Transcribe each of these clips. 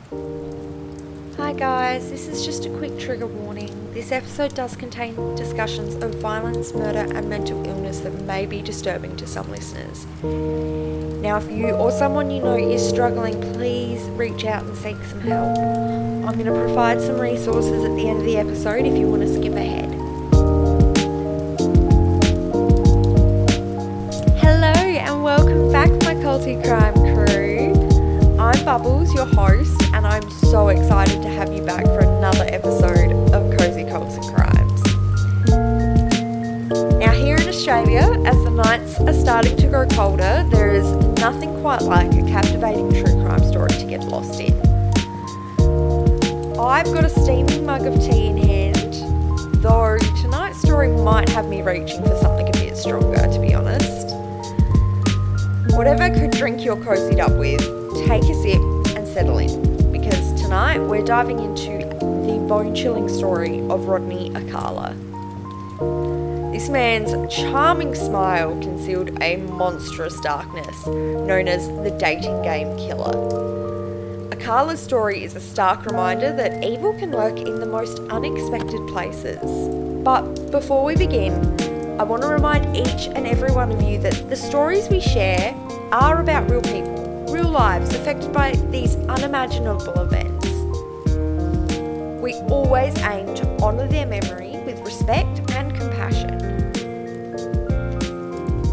Hi guys, this is just a quick trigger warning. This episode does contain discussions of violence, murder and mental illness that may be disturbing to some listeners. Now if you or someone you know is struggling, please reach out and seek some help. I'm going to provide some resources at the end of the episode if you want to skip ahead. Hello and welcome back my culty crime crew. I'm Bubbles, your host, and I'm so excited to have you back for another episode of Cozy Cults and Crimes. Now here in Australia, as the nights are starting to grow colder, there is nothing quite like a captivating true crime story to get lost in. I've got a steaming mug of tea in hand, though tonight's story might have me reaching for something a bit stronger, to be honest. Whatever could drink you're cozied up with, take a sip and settle in, because tonight we're diving into the bone-chilling story of Rodney Alcala. This man's charming smile concealed a monstrous darkness known as the dating game killer. Alcala's story is a stark reminder that evil can lurk in the most unexpected places. But before we begin, I want to remind each and every one of you that the stories we share are about real people, real lives affected by these unimaginable events. We always aim to honour their memory with respect and compassion.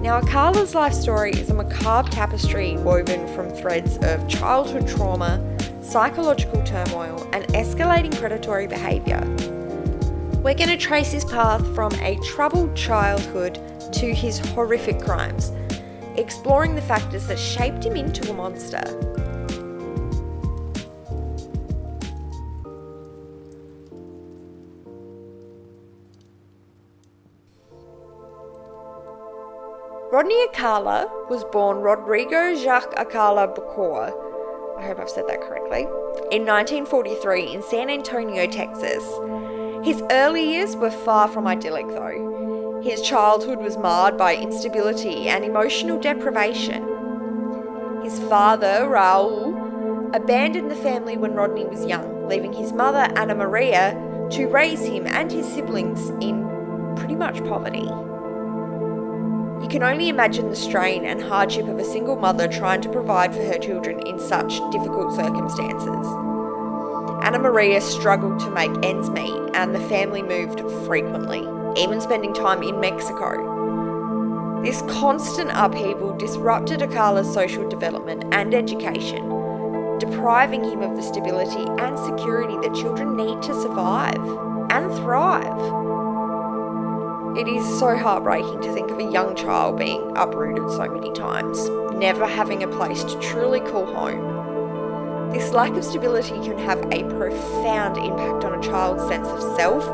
Now, Alcala's life story is a macabre tapestry woven from threads of childhood trauma, psychological turmoil, and escalating predatory behaviour. We're going to trace his path from a troubled childhood to his horrific crimes, exploring the factors that shaped him into a monster. Rodney Alcala was born Rodrigo Jacques Alcala Bacor, I hope I've said that correctly, in 1943 in San Antonio, Texas. His early years were far from idyllic though. His childhood was marred by instability and emotional deprivation. His father, Raul, abandoned the family when Rodney was young, leaving his mother, Ana Maria, to raise him and his siblings in pretty much poverty. You can only imagine the strain and hardship of a single mother trying to provide for her children in such difficult circumstances. Ana Maria struggled to make ends meet and the family moved frequently, even spending time in Mexico. This constant upheaval disrupted Alcala's social development and education, depriving him of the stability and security that children need to survive and thrive. It is so heartbreaking to think of a young child being uprooted so many times, never having a place to truly call home. This lack of stability can have a profound impact on a child's sense of self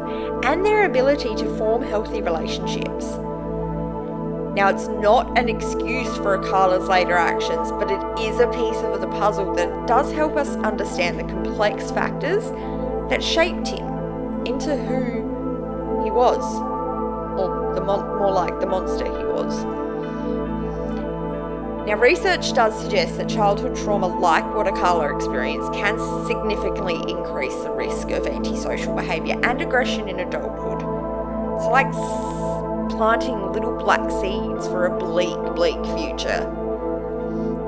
and their ability to form healthy relationships. Now, it's not an excuse for Alcala's later actions, but it is a piece of the puzzle that does help us understand the complex factors that shaped him into who he was, or more like the monster he was. Now, research does suggest that childhood trauma like what Alcala experienced can significantly increase the risk of antisocial behaviour and aggression in adulthood. It's like planting little black seeds for a bleak future.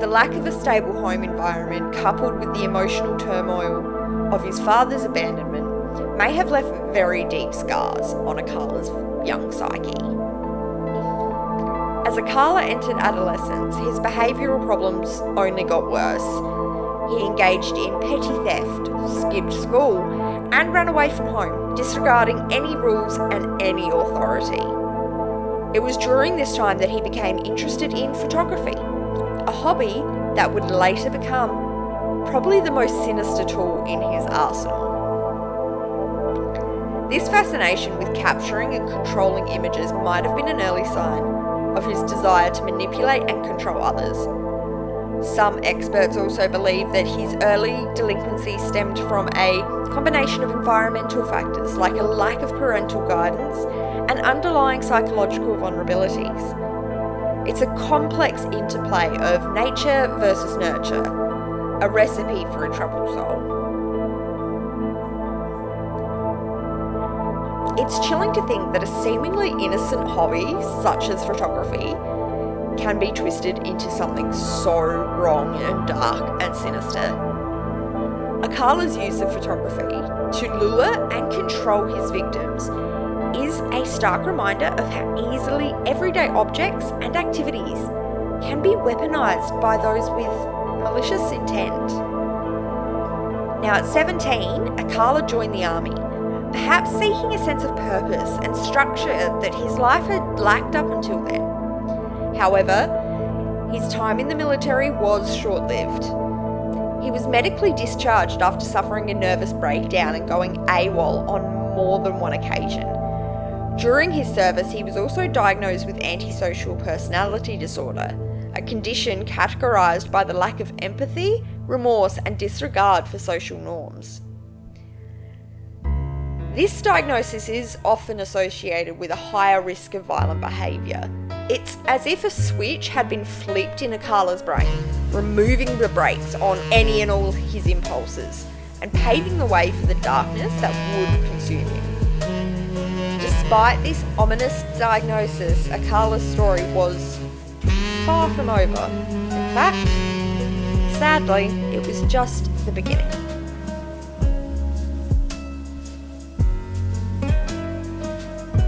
The lack of a stable home environment, coupled with the emotional turmoil of his father's abandonment, may have left very deep scars on Alcala's young psyche. As Alcala entered adolescence, his behavioural problems only got worse. He engaged in petty theft, skipped school, and ran away from home, disregarding any rules and any authority. It was during this time that he became interested in photography, a hobby that would later become probably the most sinister tool in his arsenal. This fascination with capturing and controlling images might have been an early sign of his desire to manipulate and control others. Some experts also believe that his early delinquency stemmed from a combination of environmental factors like a lack of parental guidance and underlying psychological vulnerabilities. It's a complex interplay of nature versus nurture. a recipe for a troubled soul. It's chilling to think that a seemingly innocent hobby, such as photography, can be twisted into something so wrong and dark and sinister. Alcala's use of photography to lure and control his victims is a stark reminder of how easily everyday objects and activities can be weaponized by those with malicious intent. Now at 17, Alcala joined the army, perhaps seeking a sense of purpose and structure that his life had lacked up until then. However, his time in the military was short-lived. He was medically discharged after suffering a nervous breakdown and going AWOL on more than one occasion. During his service, he was also diagnosed with antisocial personality disorder, a condition categorised by the lack of empathy, remorse, and disregard for social norms. This diagnosis is often associated with a higher risk of violent behaviour. It's as if a switch had been flipped in Alcala's brain, removing the brakes on any and all his impulses, and paving the way for the darkness that would consume him. Despite this ominous diagnosis, Alcala's story was far from over. In fact, sadly, it was just the beginning.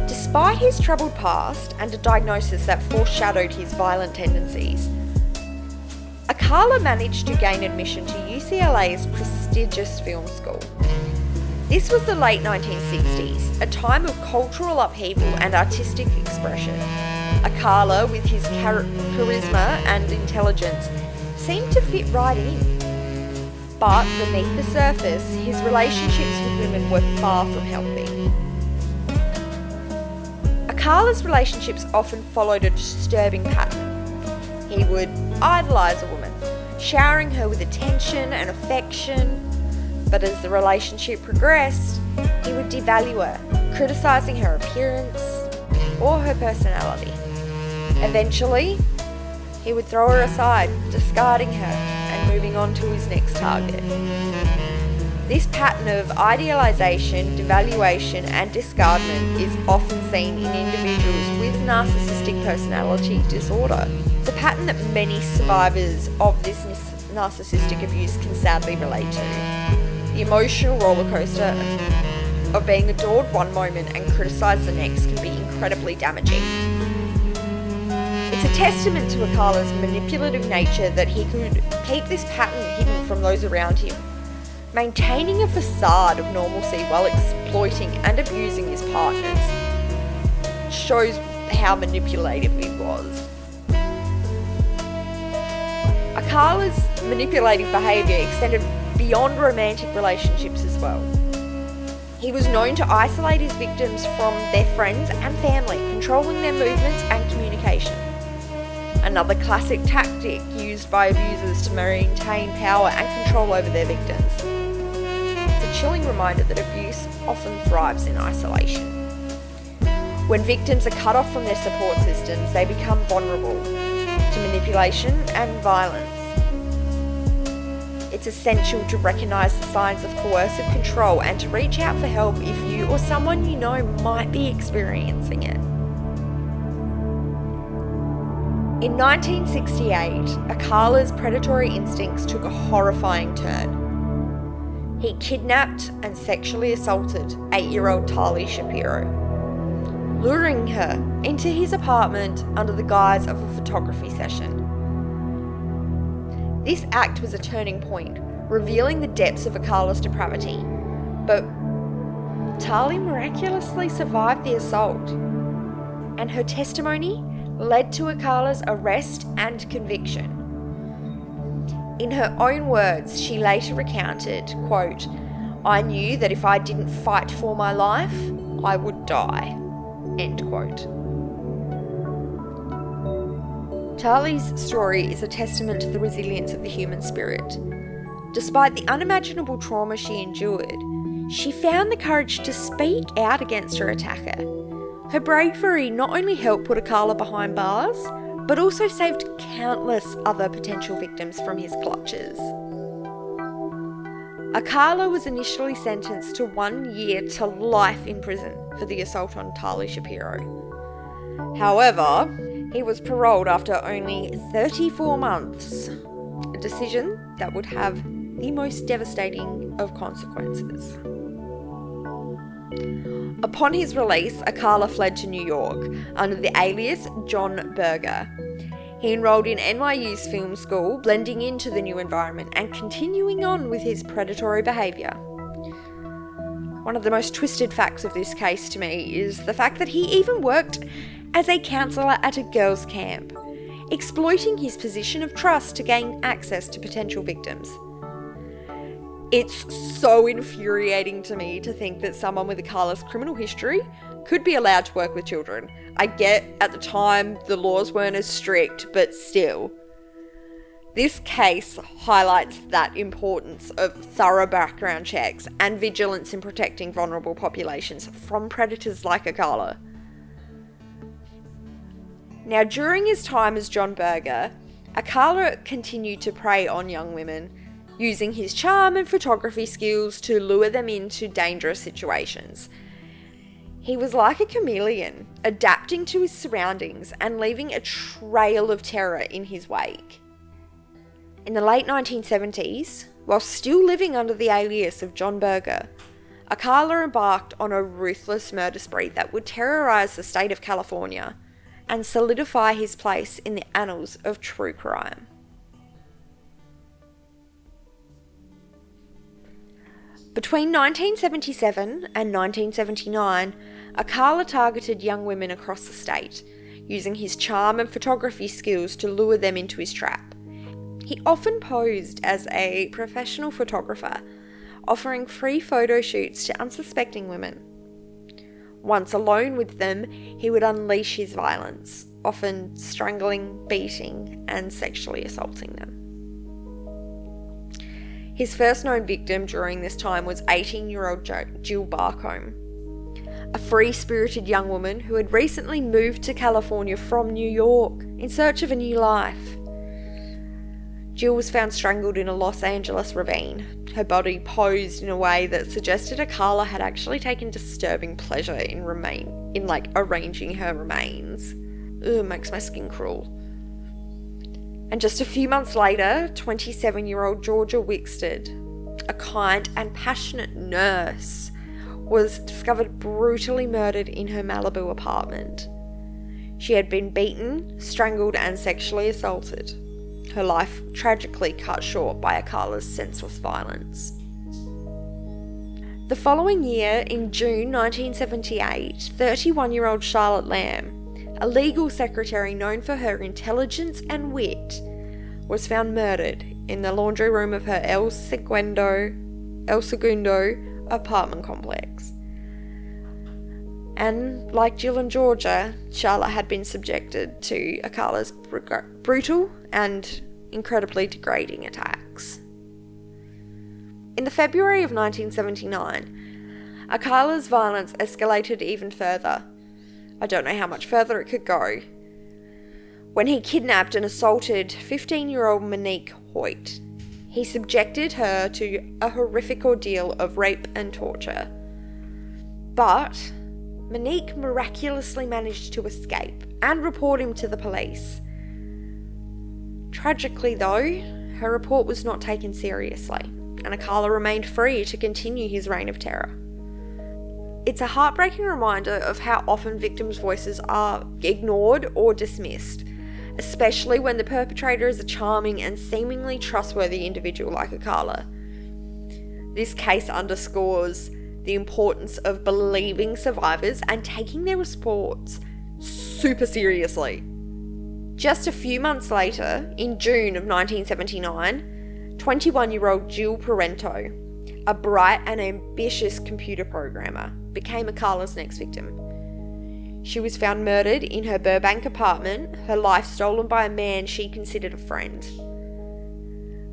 Despite his troubled past and a diagnosis that foreshadowed his violent tendencies, Alcala managed to gain admission to UCLA's prestigious film school. This was the late 1960s, a time of cultural upheaval and artistic expression. Alcala, with his charisma and intelligence, seemed to fit right in. But beneath the surface, his relationships with women were far from healthy. Alcala's relationships often followed a disturbing pattern. He would idolise a woman, showering her with attention and affection, but as the relationship progressed, he would devalue her, criticising her appearance or her personality. Eventually, he would throw her aside, discarding her and moving on to his next target. This pattern of idealisation, devaluation and discardment is often seen in individuals with narcissistic personality disorder. It's a pattern that many survivors of this narcissistic abuse can sadly relate to. The emotional rollercoaster of being adored one moment and criticised the next can be incredibly damaging. It's a testament to Alcala's manipulative nature that he could keep this pattern hidden from those around him, maintaining a facade of normalcy while exploiting and abusing his partners. Shows how manipulative he was. Alcala's manipulative behaviour extended beyond romantic relationships as well. He was known to isolate his victims from their friends and family, controlling their movements and communication. Another classic tactic used by abusers to maintain power and control over their victims. It's a chilling reminder that abuse often thrives in isolation. When victims are cut off from their support systems, they become vulnerable to manipulation and violence. It's essential to recognise the signs of coercive control and to reach out for help if you or someone you know might be experiencing it. In 1968, Alcala's predatory instincts took a horrifying turn. He kidnapped and sexually assaulted 8-year-old Tali Shapiro, luring her into his apartment under the guise of a photography session. This act was a turning point, revealing the depths of Alcala's depravity, but Tali miraculously survived the assault, and her testimony led to Alcala's arrest and conviction. In her own words, she later recounted, quote, "I knew that if I didn't fight for my life, I would die," end quote. Tali's story is a testament to the resilience of the human spirit. Despite the unimaginable trauma she endured, she found the courage to speak out against her attacker. Her bravery not only helped put Alcala behind bars, but also saved countless other potential victims from his clutches. Alcala was initially sentenced to 1 year to life in prison for the assault on Tali Shapiro. However, he was paroled after only 34 months, a decision that would have the most devastating of consequences. Upon his release, Alcala fled to New York under the alias John Berger. He enrolled in NYU's film school, blending into the new environment and continuing on with his predatory behaviour. One of the most twisted facts of this case to me is the fact that he even worked as a counsellor at a girls' camp, exploiting his position of trust to gain access to potential victims. It's so infuriating to me to think that someone with Alcala's criminal history could be allowed to work with children. I get at the time the laws weren't as strict, but still. This case highlights that importance of thorough background checks and vigilance in protecting vulnerable populations from predators like Alcala. Now, during his time as John Berger, Alcala continued to prey on young women, using his charm and photography skills to lure them into dangerous situations. He was like a chameleon, adapting to his surroundings and leaving a trail of terror in his wake. In the late 1970s, while still living under the alias of John Berger, Alcala embarked on a ruthless murder spree that would terrorize the state of California and solidify his place in the annals of true crime. Between 1977 and 1979, Alcala targeted young women across the state, using his charm and photography skills to lure them into his trap. He often posed as a professional photographer, offering free photo shoots to unsuspecting women. Once alone with them, he would unleash his violence, often strangling, beating, and sexually assaulting them. His first known victim during this time was 18-year-old Jill Barcombe, a free-spirited young woman who had recently moved to California from New York in search of a new life. Jill was found strangled in a Los Angeles ravine, her body posed in a way that suggested Alcala had actually taken disturbing pleasure in arranging her remains. Ugh, makes my skin crawl. And just a few months later, 27-year-old Georgia Wickstead, a kind and passionate nurse, was discovered brutally murdered in her Malibu apartment. She had been beaten, strangled, and sexually assaulted. Her life tragically cut short by Alcala's senseless violence. The following year, in June 1978, 31-year-old Charlotte Lamb, a legal secretary known for her intelligence and wit, was found murdered in the laundry room of her El Segundo apartment complex. And like Jill and Georgia, Charlotte had been subjected to Alcala's brutal and incredibly degrading attacks. In the February of 1979, Alcala's violence escalated even further. I don't know how much further it could go, when he kidnapped and assaulted 15-year-old Monique Hoyt. He subjected her to a horrific ordeal of rape and torture. But Monique miraculously managed to escape and report him to the police. Tragically though, her report was not taken seriously, and Alcala remained free to continue his reign of terror. It's a heartbreaking reminder of how often victims' voices are ignored or dismissed, especially when the perpetrator is a charming and seemingly trustworthy individual like Alcala. This case underscores the importance of believing survivors and taking their reports super seriously. Just a few months later, in June of 1979, 21-year-old Jill Parento, a bright and ambitious computer programmer, became Alcala's next victim. She was found murdered in her Burbank apartment, her life stolen by a man she considered a friend.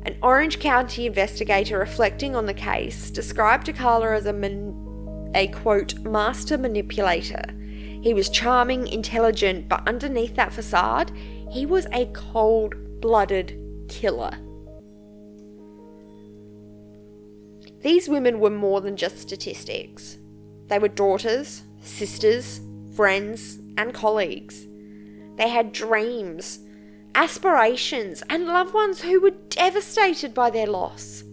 An Orange County investigator reflecting on the case described Alcala as a quote, master manipulator. He was charming, intelligent, but underneath that facade, he was a cold-blooded killer. These women were more than just statistics. They were daughters, sisters, friends, and colleagues. They had dreams, aspirations, and loved ones who were devastated by their loss.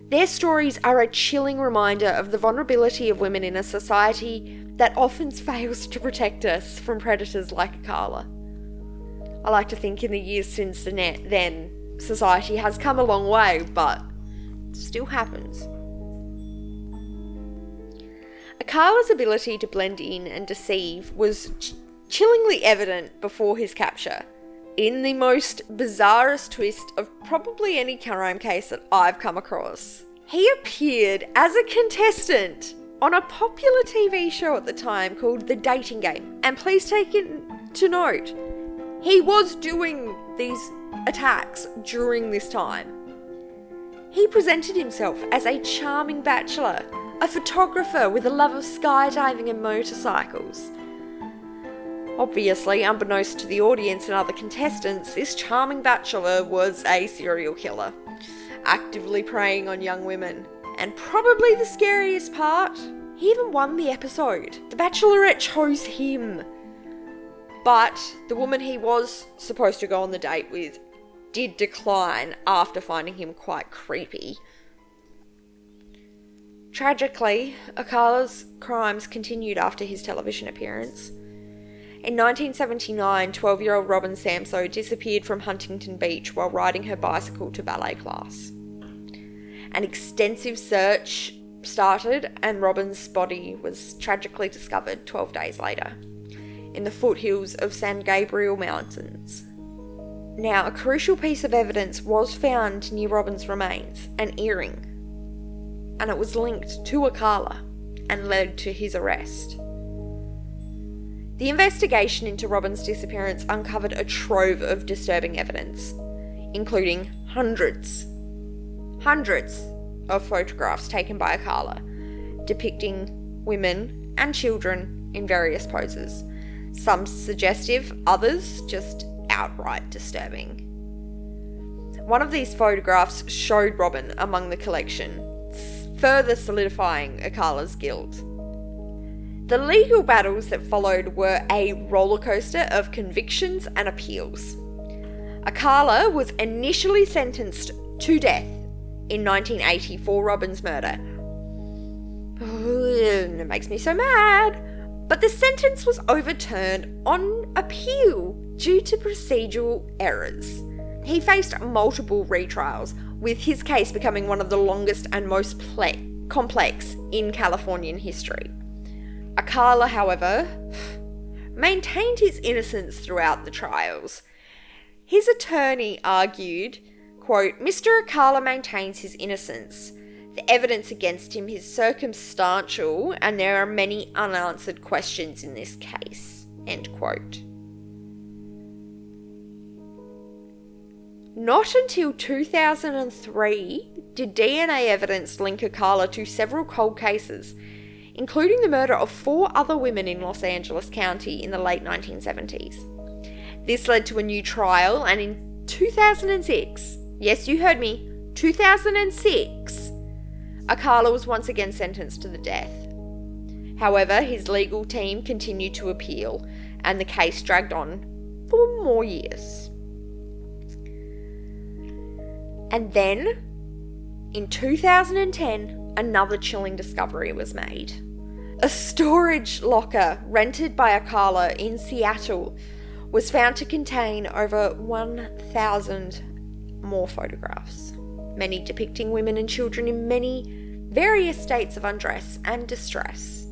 Their stories are a chilling reminder of the vulnerability of women in a society that often fails to protect us from predators like Alcala. I like to think in the years since then, society has come a long way, but it still happens. Alcala's ability to blend in and deceive was chillingly evident before his capture, in the most bizarrest twist of probably any crime case that I've come across. He appeared as a contestant on a popular TV show at the time called The Dating Game, and please take it to note, he was doing these attacks during this time. He presented himself as a charming bachelor, a photographer with a love of skydiving and motorcycles. Obviously, unbeknownst to the audience and other contestants, this charming bachelor was a serial killer, actively preying on young women. And probably the scariest part, he even won the episode. The Bachelorette chose him. But the woman he was supposed to go on the date with did decline after finding him quite creepy. Tragically, Alcala's crimes continued after his television appearance. In 1979, 12-year-old Robin Samso disappeared from Huntington Beach while riding her bicycle to ballet class. An extensive search started, and Robin's body was tragically discovered 12 days later in the foothills of San Gabriel Mountains. Now, a crucial piece of evidence was found near Robin's remains, an earring, and it was linked to Alcala and led to his arrest. The investigation into Robin's disappearance uncovered a trove of disturbing evidence, including hundreds of photographs taken by Alcala, depicting women and children in various poses, some suggestive, others just outright disturbing. One of these photographs showed Robin among the collection, further solidifying Alcala's guilt. The legal battles that followed were a rollercoaster of convictions and appeals. Alcala was initially sentenced to death in 1980 for Robin's murder. It makes me so mad. But the sentence was overturned on appeal due to procedural errors. He faced multiple retrials, with his case becoming one of the longest and most complex in Californian history. Alcala, however, maintained his innocence throughout the trials. His attorney argued, quote, "Mr. Alcala maintains his innocence. The evidence against him is circumstantial and there are many unanswered questions in this case," end quote. Not until 2003 did DNA evidence link Alcala to several cold cases, including the murder of 4 other women in Los Angeles County in the late 1970s. This led to a new trial, and in 2006, yes, you heard me, 2006, Alcala was once again sentenced to the death. However, his legal team continued to appeal, and the case dragged on for more years. And then, in 2010, another chilling discovery was made. A storage locker rented by Alcala in Seattle was found to contain over 1,000 more photographs, many depicting women and children in many various states of undress and distress.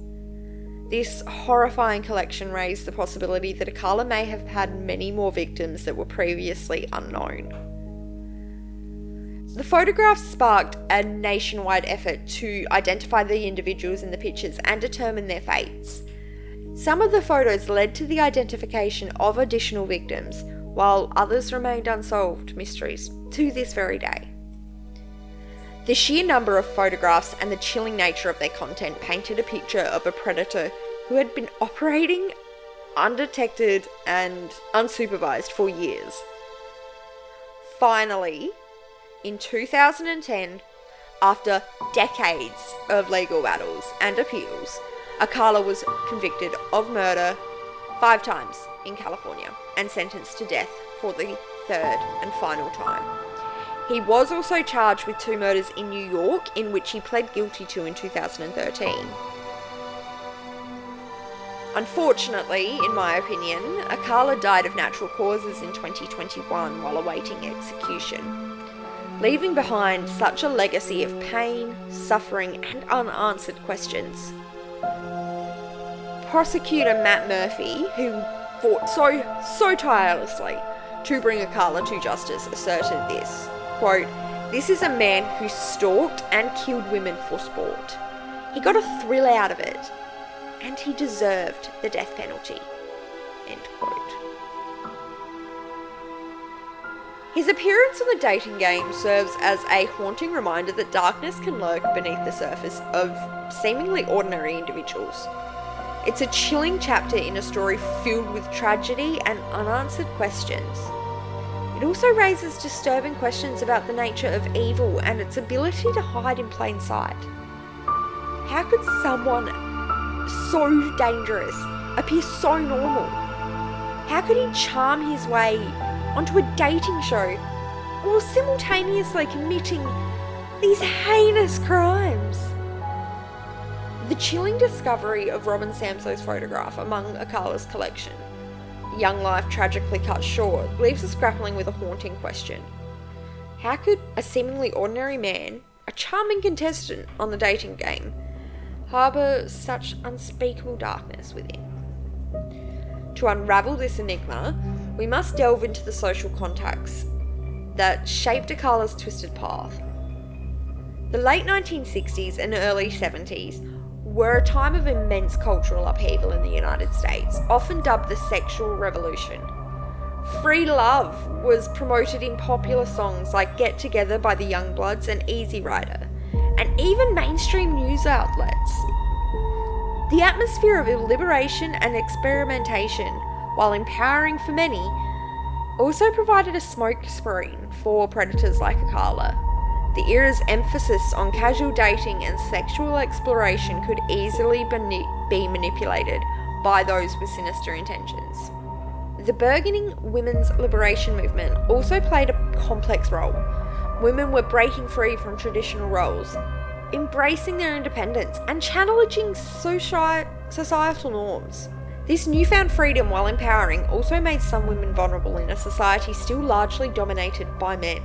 This horrifying collection raised the possibility that Alcala may have had many more victims that were previously unknown. The photographs sparked a nationwide effort to identify the individuals in the pictures and determine their fates. Some of the photos led to the identification of additional victims, while others remained unsolved mysteries to this very day. The sheer number of photographs and the chilling nature of their content painted a picture of a predator who had been operating undetected and unsupervised for years. Finally, in 2010, After decades of legal battles and appeals, Alcala was convicted of murder 5 times in California and sentenced to death for the 3rd and final time. He was also charged with 2 murders in New York, in which he pled guilty to in 2013. Unfortunately, in my opinion, Alcala died of natural causes in 2021 while awaiting execution, leaving behind such a legacy of pain, suffering, and unanswered questions. Prosecutor Matt Murphy, who fought so tirelessly to bring Alcala to justice, asserted this, quote, "This is a man who stalked and killed women for sport. He got a thrill out of it, and he deserved the death penalty." End quote. His appearance on the dating game serves as a haunting reminder that darkness can lurk beneath the surface of seemingly ordinary individuals. It's a chilling chapter in a story filled with tragedy and unanswered questions. It also raises disturbing questions about the nature of evil and its ability to hide in plain sight. How could someone so dangerous appear so normal? How could he charm his way onto a dating show while simultaneously committing these heinous crimes? The chilling discovery of Robin Samso's photograph among Alcala's collection, young life tragically cut short, leaves us grappling with a haunting question. How could a seemingly ordinary man, a charming contestant on the dating game, harbour such unspeakable darkness within? To unravel this enigma, we must delve into the social contexts that shaped Alcala's twisted path. The late 1960s and early 70s were a time of immense cultural upheaval in the United States, often dubbed the sexual revolution. Free love was promoted in popular songs like Get Together by the Youngbloods and Easy Rider, and even mainstream news outlets. The atmosphere of liberation and experimentation, while empowering for many, also provided a smokescreen for predators like Alcala. The era's emphasis on casual dating and sexual exploration could easily be manipulated by those with sinister intentions. The burgeoning women's liberation movement also played a complex role. Women were breaking free from traditional roles, embracing their independence, and challenging societal norms. This newfound freedom, while empowering, also made some women vulnerable in a society still largely dominated by men.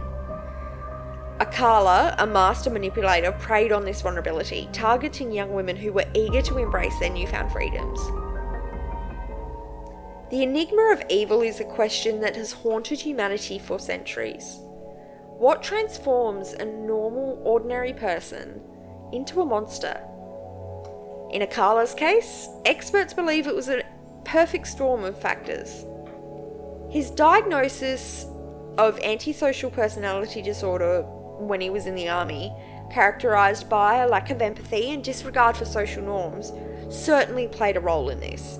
Alcala, a master manipulator, preyed on this vulnerability, targeting young women who were eager to embrace their newfound freedoms. The enigma of evil is a question that has haunted humanity for centuries. What transforms a normal, ordinary person into a monster? In Alcala's case, experts believe it was a perfect storm of factors. His diagnosis of antisocial personality disorder when he was in the army, characterised by a lack of empathy and disregard for social norms, certainly played a role in this.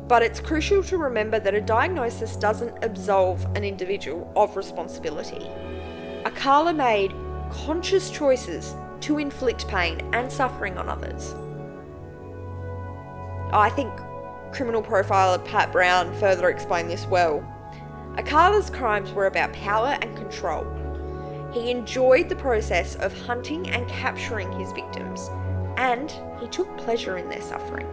But it's crucial to remember that a diagnosis doesn't absolve an individual of responsibility. Alcala made conscious choices to inflict pain and suffering on others. I think criminal profiler Pat Brown further explained this well. Alcala's crimes were about power and control. He enjoyed the process of hunting and capturing his victims, and he took pleasure in their suffering.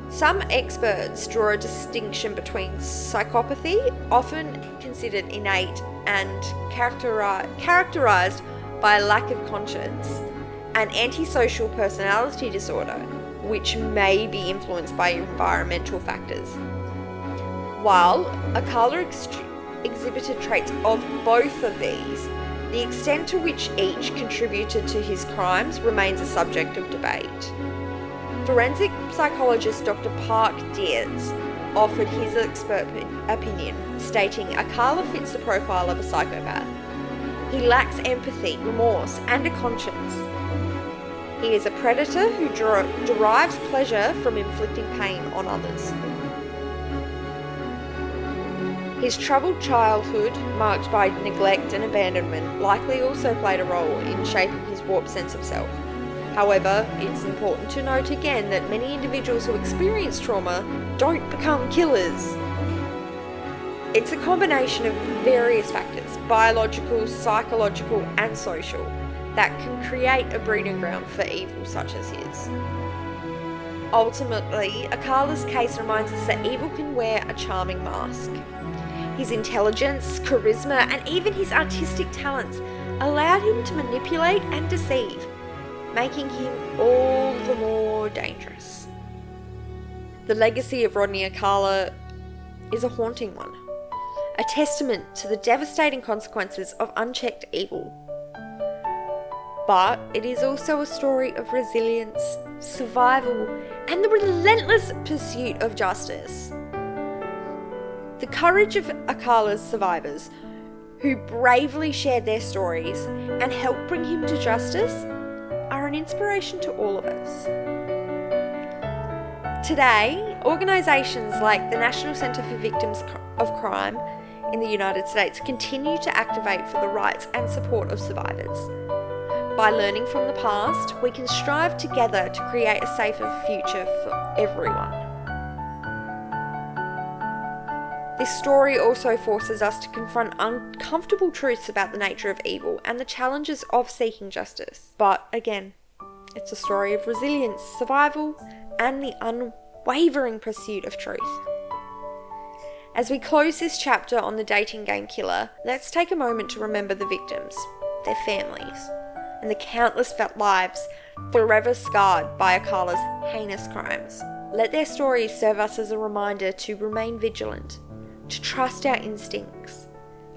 Some experts draw a distinction between psychopathy, often considered innate and characterized by a lack of conscience, and antisocial personality disorder, which may be influenced by environmental factors. While Alcala exhibited traits of both of these, the extent to which each contributed to his crimes remains a subject of debate. Forensic psychologist Dr. Park Dietz offered his expert opinion, stating Alcala fits the profile of a psychopath. He lacks empathy, remorse, and a conscience. He is a predator who derives pleasure from inflicting pain on others. His troubled childhood, marked by neglect and abandonment, likely also played a role in shaping his warped sense of self. However, it's important to note again that many individuals who experience trauma don't become killers. It's a combination of various factors, biological, psychological, and social, that can create a breeding ground for evil such as his. Ultimately, Alcala's case reminds us that evil can wear a charming mask. His intelligence, charisma, and even his artistic talents allowed him to manipulate and deceive, making him all the more dangerous. The legacy of Rodney Alcala is a haunting one, a testament to the devastating consequences of unchecked evil. But it is also a story of resilience, survival, and the relentless pursuit of justice. The courage of Alcala's survivors, who bravely shared their stories and helped bring him to justice, are an inspiration to all of us. Today, organisations like the National Centre for Victims of Crime in the United States continue to activate for the rights and support of survivors. By learning from the past, we can strive together to create a safer future for everyone. This story also forces us to confront uncomfortable truths about the nature of evil and the challenges of seeking justice. But again, it's a story of resilience, survival, and the unwavering pursuit of truth. As we close this chapter on the dating game killer, let's take a moment to remember the victims, their families, and the countless lives forever scarred by Alcala's heinous crimes. Let their stories serve us as a reminder to remain vigilant, to trust our instincts,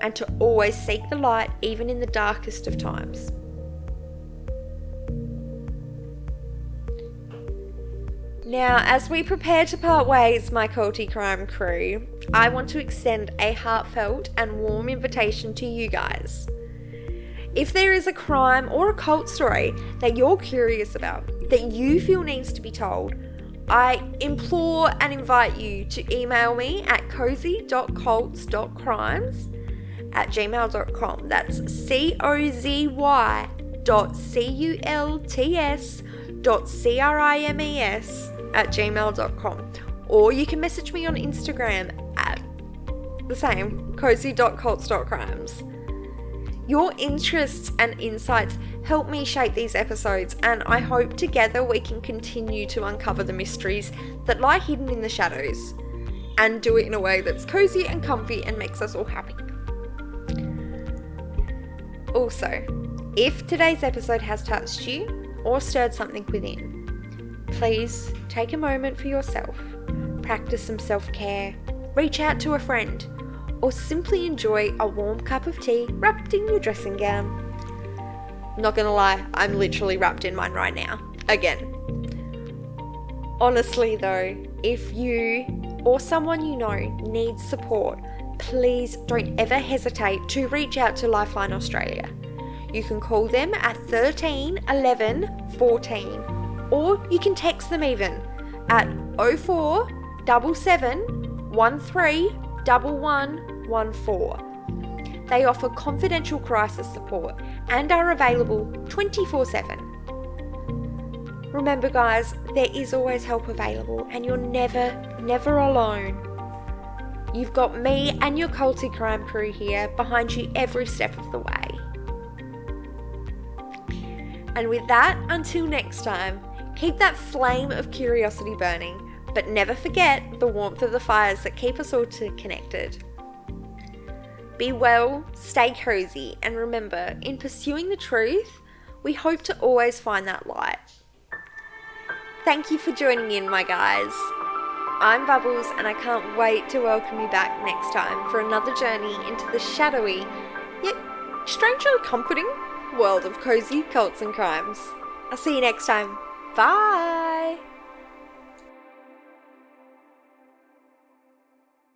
and to always seek the light even in the darkest of times. Now, as we prepare to part ways, my culty crime crew, I want to extend a heartfelt and warm invitation to you guys. If there is a crime or a cult story that you're curious about, that you feel needs to be told, I implore and invite you to email me at cozy.cults.crimes@gmail.com. That's cozy.cults.crimes@gmail.com. Or you can message me on Instagram at the same, cozy.cults.crimes. Your interests and insights help me shape these episodes, and I hope together we can continue to uncover the mysteries that lie hidden in the shadows, and do it in a way that's cozy and comfy and makes us all happy. Also, if today's episode has touched you or stirred something within, please take a moment for yourself, practice some self-care, reach out to a friend, or simply enjoy a warm cup of tea wrapped in your dressing gown. Not gonna lie, I'm literally wrapped in mine right now. Again. Honestly though, if you or someone you know needs support, please don't ever hesitate to reach out to Lifeline Australia. You can call them at 13 11 14, or you can text them even at 04 77 13 1114. They offer confidential crisis support and are available 24/7. Remember guys, there is always help available, and you're never alone. You've got me and your culty crime crew here behind you every step of the way. And with that, until next time, keep that flame of curiosity burning, but never forget the warmth of the fires that keep us all connected. Be well, stay cozy, and remember, in pursuing the truth, we hope to always find that light. Thank you for joining in, my guys. I'm Bubbles, and I can't wait to welcome you back next time for another journey into the shadowy, yet strangely comforting world of cozy cults and crimes. I'll see you next time. Bye!